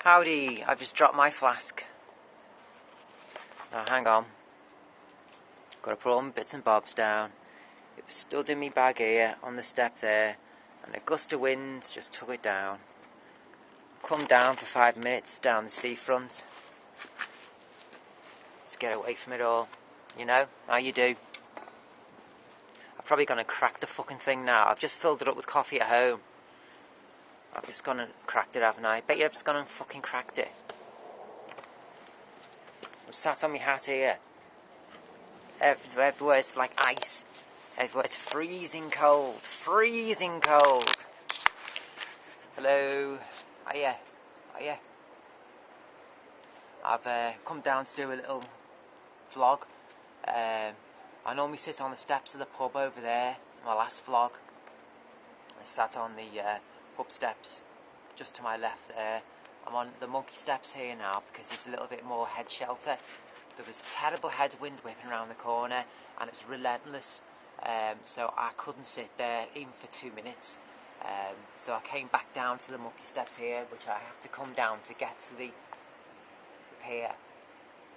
Howdy, I've just dropped my flask. Now hang on. Got to put all my bits and bobs down. It was stood in my bag here on the step there, and a gust of wind just took it down. Come down for 5 minutes down the seafront. Let's get away from it all. You know, how you do. I'm probably going to crack the fucking thing now. I've just filled it up with coffee at home. I've just gone and cracked it, haven't I? Bet you I've just gone and fucking cracked it. I'm sat on my hat here. Everywhere it's like ice. Everywhere it's freezing cold. Freezing cold. Hello. Hiya. Hiya. I've come down to do a little vlog. I normally sit on the steps of the pub over there. My last vlog, I sat on the pub steps just to my left there. I'm on the monkey steps here now because it's a little bit more head shelter. There was a terrible headwind whipping around the corner and it's relentless, so I couldn't sit there even for 2 minutes. So I came back down to the monkey steps here, which I have to come down to get to the pier.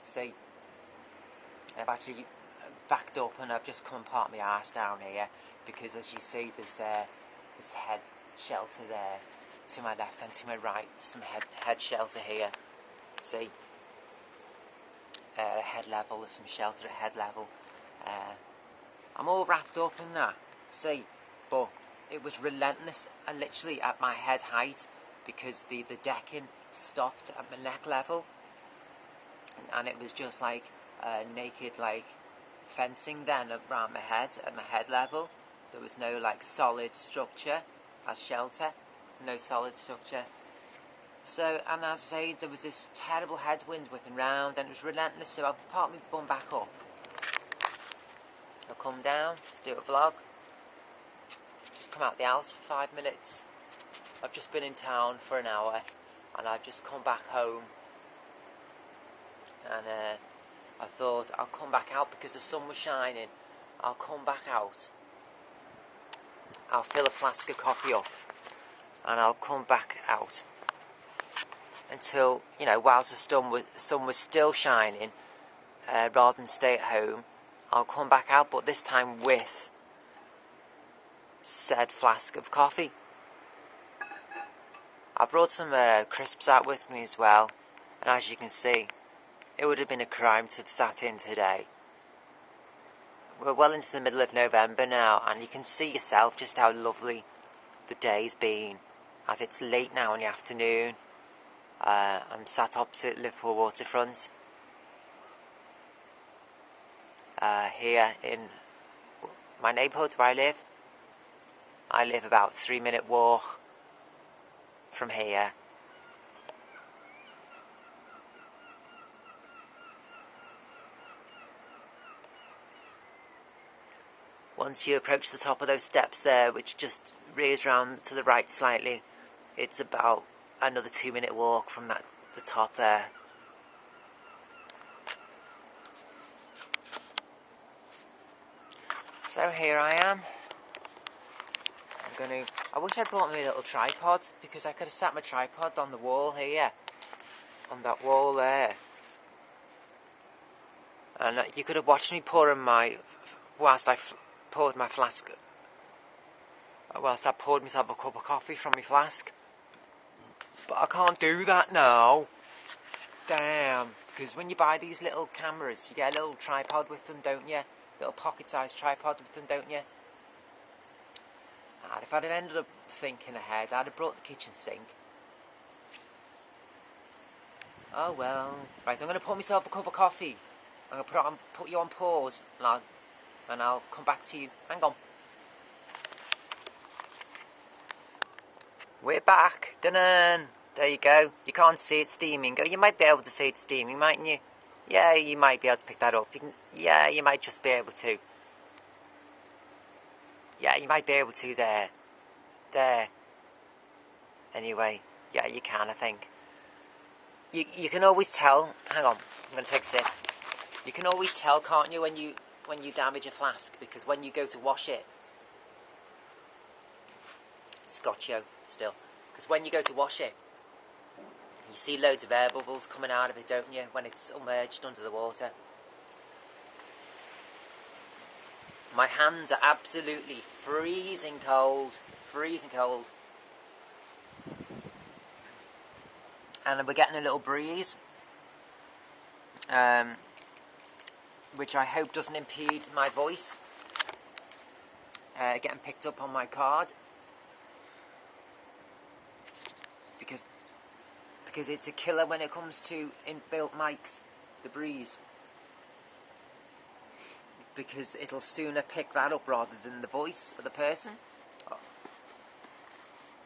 See, I've actually backed up and I've just come and parked my arse down here because, as you see, there's this head shelter there to my left and to my right. Some head shelter here. See, head level. There's some shelter at head level. I'm all wrapped up in that. See, but it was relentless and literally at my head height because the decking stopped at my neck level, and it was just like naked like fencing then around my head at my head level. There was no like solid structure as shelter, no solid structure. So, and as I say, there was this terrible headwind whipping round and it was relentless, so I parked my bum back up. I'll come down, let's do a vlog. Just come out the house for 5 minutes. I've just been in town for an hour and I've just come back home. And I thought I'll come back out because the sun was shining. I'll come back out. I'll fill a flask of coffee up and I'll come back out until, you know, whilst the sun was still shining, rather than stay at home. I'll come back out, but this time with said flask of coffee. I brought some crisps out with me as well, and as you can see, it would have been a crime to have sat in today. We're well into the middle of November now, and you can see yourself just how lovely the day's been, as it's late now in the afternoon. I'm sat opposite Liverpool waterfront, here in my neighbourhood where I live. I live about 3-minute walk from here. Once you approach the top of those steps there, which just rears round to the right slightly, it's about another 2-minute walk from the top there. So here I am. I wish I'd brought me a little tripod, because I could have sat my tripod on the wall here, on that wall there. And you could have watched me whilst I poured my flask, whilst I poured myself a cup of coffee from my flask. But I can't do that now. Damn. Because when you buy these little cameras, you get a little tripod with them, don't you? Little pocket-sized tripod with them, don't you? And if I'd have ended up thinking ahead, I'd have brought the kitchen sink. Oh well. Right, I'm going to pour myself a cup of coffee. I'm going to put you on pause, and I'll come back to you. Hang on. We're back. Dun-dun. There you go. You can't see it steaming. Oh, you might be able to see it steaming, mightn't you? Yeah, you might be able to pick that up. Yeah, you might just be able to. Yeah, you might be able to there. There. Anyway, yeah, you can, I think. You can always tell. Hang on, I'm going to take a sip. You can always tell, can't you, when you damage a flask, because when you go to wash it, Scotcho still, because when you go to wash it, You see loads of air bubbles coming out of it, don't you, when it's submerged under the water. My hands are absolutely freezing cold. Freezing cold. And we're getting a little breeze, which I hope doesn't impede my voice getting picked up on my card, because it's a killer when it comes to inbuilt mics, the breeze, because it'll sooner pick that up rather than the voice of the person,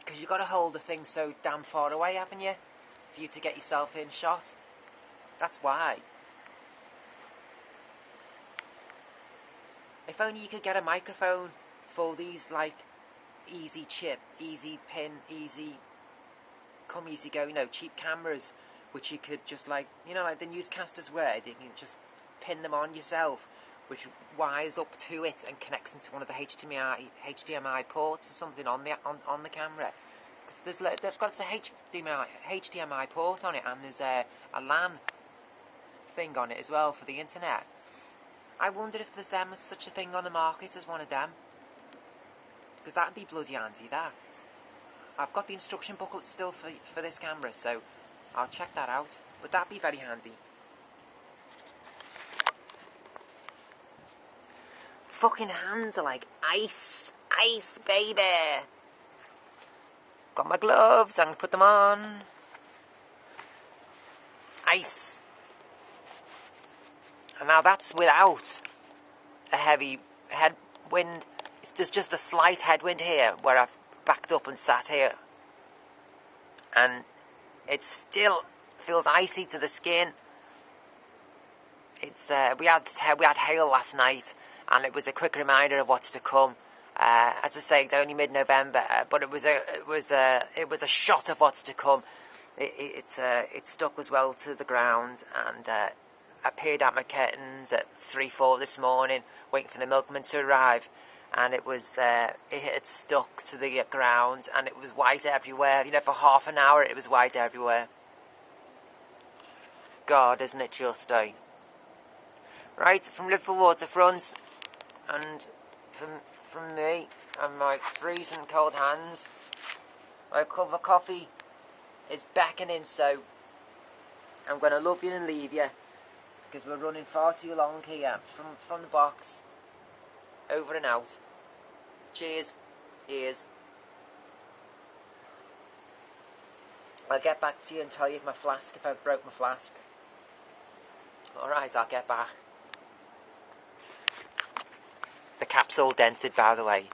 because you've got to hold the thing so damn far away, haven't you, for you to get yourself in shot. That's why. If only you could get a microphone for these, like, easy chip, easy pin, easy come, easy go, cheap cameras, which you could just, like the newscasters wear, you can just pin them on yourself, which wires up to it and connects into one of the HDMI ports or something on the camera. Because they've got a HDMI port on it, and there's a LAN thing on it as well for the internet. I wonder if there's such a thing on the market as one of them, because that'd be bloody handy, that. I've got the instruction booklet still for this camera, so I'll check that out. Would that be very handy? Fucking hands are like ice. Ice, baby. Got my gloves, I'm gonna put them on. Ice. And now that's without a heavy headwind. There's just a slight headwind here where I've backed up and sat here. And it still feels icy to the skin. It's we had hail last night, and it was a quick reminder of what's to come. As I say, it's only mid-November, but it was a shot of what's to come. It stuck as well to the ground, and I peered out my curtains at 3-4 this morning, waiting for the milkman to arrive, and it had stuck to the ground, and it was white everywhere. For half an hour it was white everywhere. God, isn't it just, eh? Right, from Liverpool Waterfront, and from me and my freezing cold hands, my cup of coffee is beckoning, so I'm going to love you and leave you, because we're running far too long here. From the box, over and out. Cheers, ears. I'll get back to you and tell you if I've broke my flask. Alright, I'll get back. The cap's all dented, by the way.